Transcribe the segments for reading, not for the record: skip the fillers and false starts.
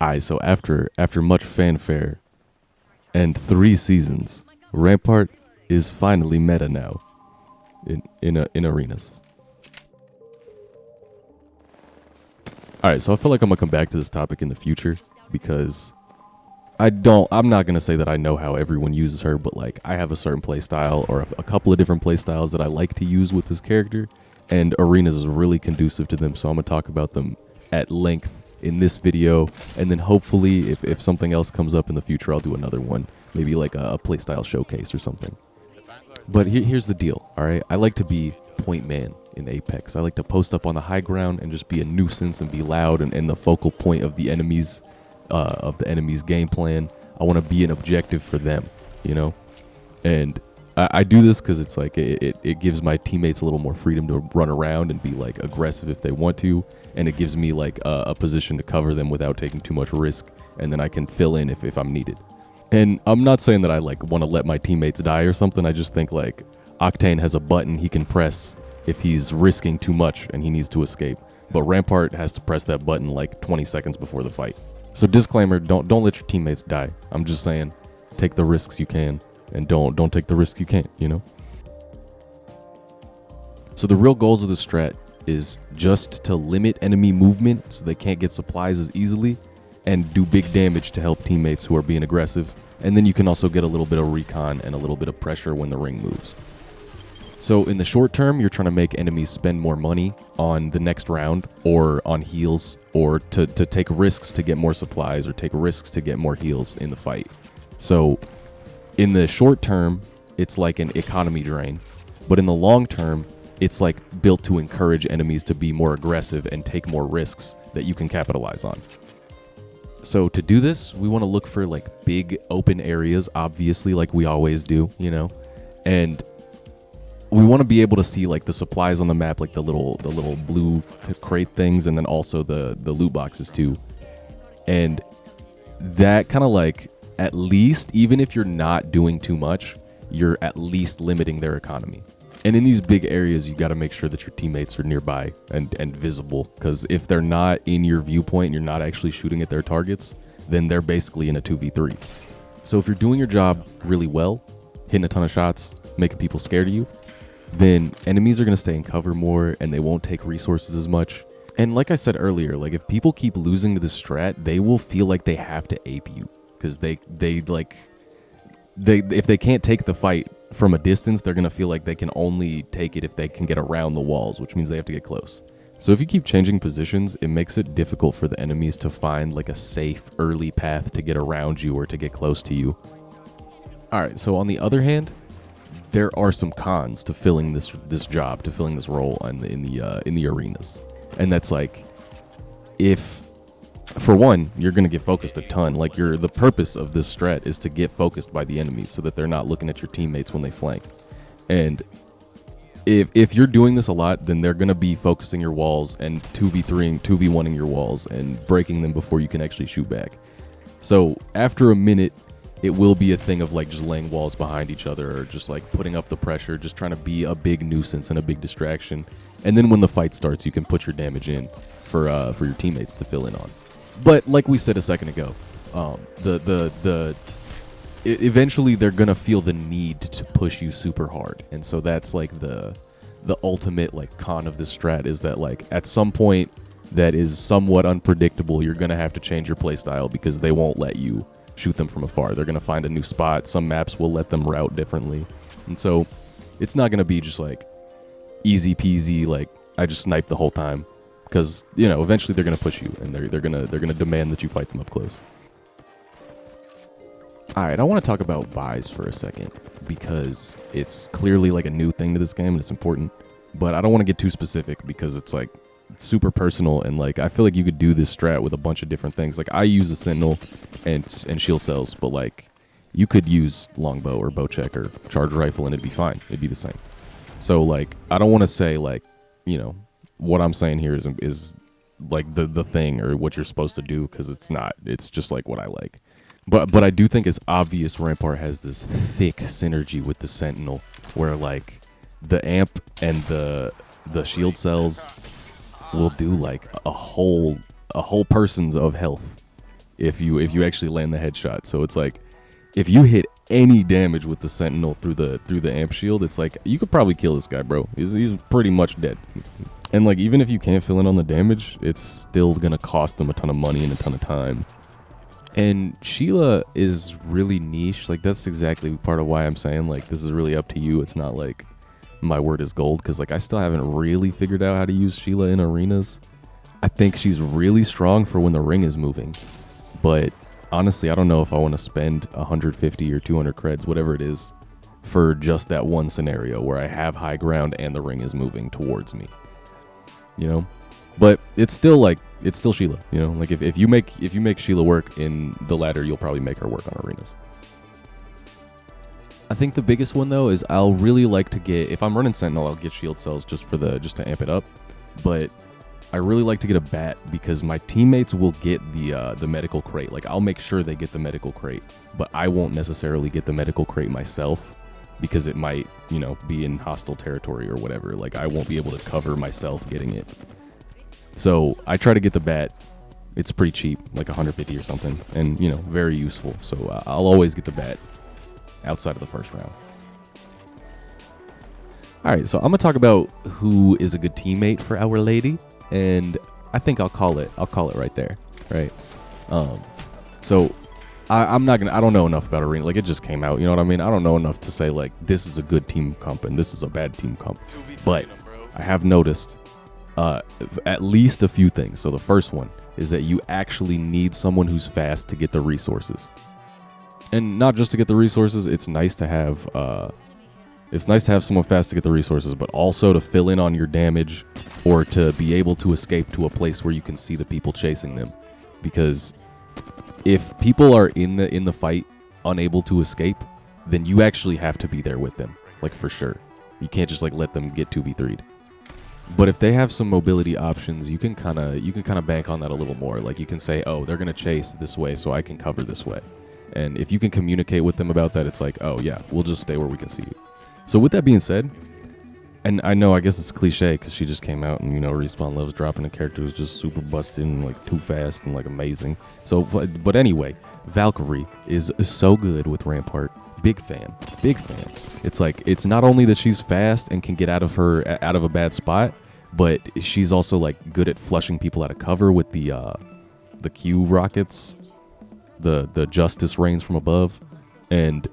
Alright, so after much fanfare and 3 seasons, Rampart is finally meta now in arenas. Alright, so I feel like I'm gonna come back to this topic in the future because I'm not gonna say that I know how everyone uses her, but like I have a certain play style or a couple of different play styles that I like to use with this character, and arenas is really conducive to them, so I'm gonna talk about them at length in this video, and then hopefully if something else comes up in the future, I'll do another one, maybe like a playstyle showcase or something. But here's the deal, all right? I like to be point man in Apex. I like to post up on the high ground and just be a nuisance and be loud and the focal point of the enemy's game plan. I want to be an objective for them, you know? And I do this because it's like it gives my teammates a little more freedom to run around and be like aggressive if they want to, and it gives me like a position to cover them without taking too much risk, and then I can fill in if I'm needed. And I'm not saying that I like want to let my teammates die or something. I just think like Octane has a button he can press if he's risking too much and he needs to escape, but Rampart has to press that button like 20 seconds before the fight. So disclaimer, don't let your teammates die. I'm just saying, take the risks you can, and don't take the risks you can't, you know? So the real goals of the strat is just to limit enemy movement so they can't get supplies as easily, and do big damage to help teammates who are being aggressive. And then you can also get a little bit of recon and a little bit of pressure when the ring moves. So in the short term, you're trying to make enemies spend more money on the next round or on heals, or to take risks to get more supplies or take risks to get more heals in the fight. So in the short term, it's like an economy drain, but in the long term, it's like built to encourage enemies to be more aggressive and take more risks that you can capitalize on. So to do this, we want to look for like big open areas, obviously, like we always do, you know, and we want to be able to see like the supplies on the map, like the little blue crate things, and then also the loot boxes too. And that kind of like, at least, even if you're not doing too much, you're at least limiting their economy. And in these big areas, you got to make sure that your teammates are nearby and visible, because if they're not in your viewpoint and you're not actually shooting at their targets, then they're basically in a 2v3. So if you're doing your job really well, hitting a ton of shots, making people scared of you, then enemies are going to stay in cover more and they won't take resources as much. And like I said earlier, like if people keep losing to this strat, they will feel like they have to ape you, because if they can't take the fight from a distance, they're going to feel like they can only take it if they can get around the walls, which means they have to get close. So if you keep changing positions, it makes it difficult for the enemies to find like a safe early path to get around you or to get close to you. All right, so on the other hand, there are some cons to filling this job, to filling this role in the arenas. And that's like, if for one, you're going to get focused a ton. Like the purpose of this strat is to get focused by the enemies so that they're not looking at your teammates when they flank. And if you're doing this a lot, then they're going to be focusing your walls and 2v3ing, 2v1ing your walls and breaking them before you can actually shoot back. So after a minute, it will be a thing of like just laying walls behind each other or just like putting up the pressure, just trying to be a big nuisance and a big distraction. And then when the fight starts, you can put your damage in for your teammates to fill in on. But like we said a second ago, eventually they're gonna feel the need to push you super hard, and so that's like the ultimate like con of this strat, is that like at some point that is somewhat unpredictable, you're gonna have to change your playstyle because they won't let you shoot them from afar. They're gonna find a new spot. Some maps will let them route differently, and so it's not gonna be just like easy peasy, like I just snipe the whole time. Because, you know, eventually they're gonna push you, and they're gonna demand that you fight them up close. All right, I want to talk about buys for a second, because it's clearly like a new thing to this game and it's important. But I don't want to get too specific because it's like super personal, and like I feel like you could do this strat with a bunch of different things. Like I use a sentinel and shield cells, but like you could use longbow or bow check or charge rifle and it'd be fine. It'd be the same. So like I don't want to say like, you know, what I'm saying here is like the thing or what you're supposed to do, because it's not. It's just like what I like. But I do think it's obvious Rampart has this thick synergy with the sentinel, where like the amp and the shield cells will do like a whole person's of health if you actually land the headshot. So it's like if you hit any damage with the sentinel through the amp shield, it's like you could probably kill this guy, bro. He's pretty much dead. And like even if you can't fill in on the damage, it's still gonna cost them a ton of money and a ton of time. And Sheila is really niche. Like that's exactly part of why I'm saying like this is really up to you. It's not like my word is gold, because like I still haven't really figured out how to use Sheila in arenas. I think she's really strong for when the ring is moving, but honestly I don't know if I want to spend 150 or 200 creds, whatever it is, for just that one scenario where I have high ground and the ring is moving towards me, you know. But it's still Sheila, you know. Like if you make Sheila work in the ladder, you'll probably make her work on arenas. I think the biggest one though is I'll really like to get, if I'm running Sentinel, I'll get shield cells just to amp it up. But I really like to get a bat because my teammates will get the medical crate. Like I'll make sure they get the medical crate, but I won't necessarily get the medical crate myself because it might, you know, be in hostile territory or whatever. Like I won't be able to cover myself getting it. So I try to get the bat. It's pretty cheap, like 150 or something, and you know, very useful. So I'll always get the bat outside of the first round. All right, so I'm gonna talk about who is a good teammate for Our Lady, and I think I'll call it right there, right? So I don't know enough about Arena. Like it just came out, you know what I mean? I don't know enough to say like this is a good team comp and this is a bad team comp, but I have noticed at least a few things. So the first one is that you actually need someone who's fast to get the resources, and not just to get the resources. It's nice to have someone fast to get the resources, but also to fill in on your damage or to be able to escape to a place where you can see the people chasing them. Because if people are in the fight unable to escape, then you actually have to be there with them, like for sure. You can't just like let them get 2v3'd. But if they have some mobility options, you can kind of bank on that a little more. Like you can say, oh, they're gonna chase this way, so I can cover this way. And if you can communicate with them about that, it's like, oh yeah, we'll just stay where we can see you. So with that being said, and I know I guess it's cliche because she just came out and, you know, Respawn loves dropping a character who's just super busted and like too fast and like amazing. So, but anyway, Valkyrie is so good with Rampart. Big fan. It's like, it's not only that she's fast and can get out of a bad spot, but she's also like good at flushing people out of cover with the Q rockets, the justice rains from above, and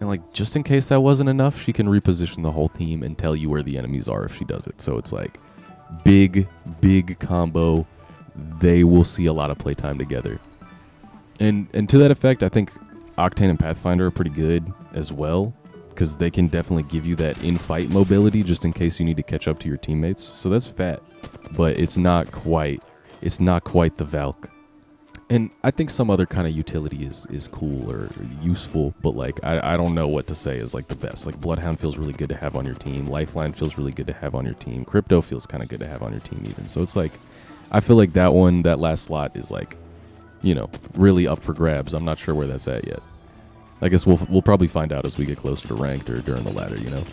like just in case that wasn't enough, she can reposition the whole team and tell you where the enemies are if she does it. So it's like big combo. They will see a lot of playtime together, and to that effect, I think Octane and Pathfinder are pretty good as well, because they can definitely give you that in-fight mobility just in case you need to catch up to your teammates. So that's fat, but it's not quite the Valk. And I think some other kind of utility is cool or useful, but like I don't know what to say is like the best. Like Bloodhound feels really good to have on your team. Lifeline feels really good to have on your team. Crypto feels kind of good to have on your team even. So it's like, I feel like that last slot is like, you know, really up for grabs. I'm not sure where that's at yet. I guess we'll probably find out as we get closer to ranked or during the ladder, you know.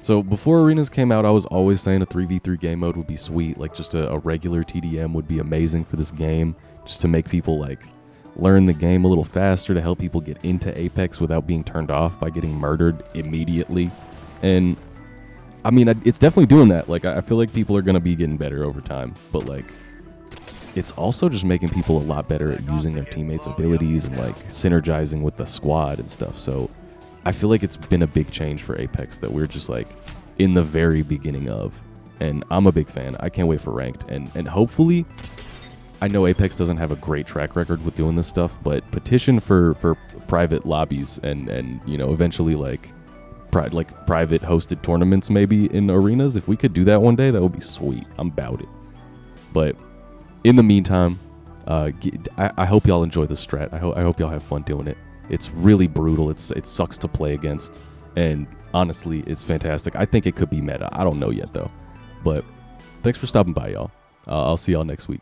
So before arenas came out, I was always saying a 3v3 game mode would be sweet. Like just a regular TDM would be amazing for this game, just to make people like learn the game a little faster, to help people get into Apex without being turned off by getting murdered immediately. And I mean, it's definitely doing that. Like I feel like people are going to be getting better over time, but like it's also just making people a lot better at using their teammates' abilities and like synergizing with the squad and stuff. So I feel like it's been a big change for Apex that we're just like in the very beginning of, and I'm a big fan. I can't wait for ranked, and hopefully, I know Apex doesn't have a great track record with doing this stuff, but petition for private lobbies and you know, eventually like private hosted tournaments maybe in arenas. If we could do that one day, that would be sweet. I'm about it. But in the meantime, I hope y'all enjoy the strat. I hope y'all have fun doing it. It's really brutal. It sucks to play against, and honestly, it's fantastic. I think it could be meta. I don't know yet though. But thanks for stopping by, y'all. I'll see y'all next week.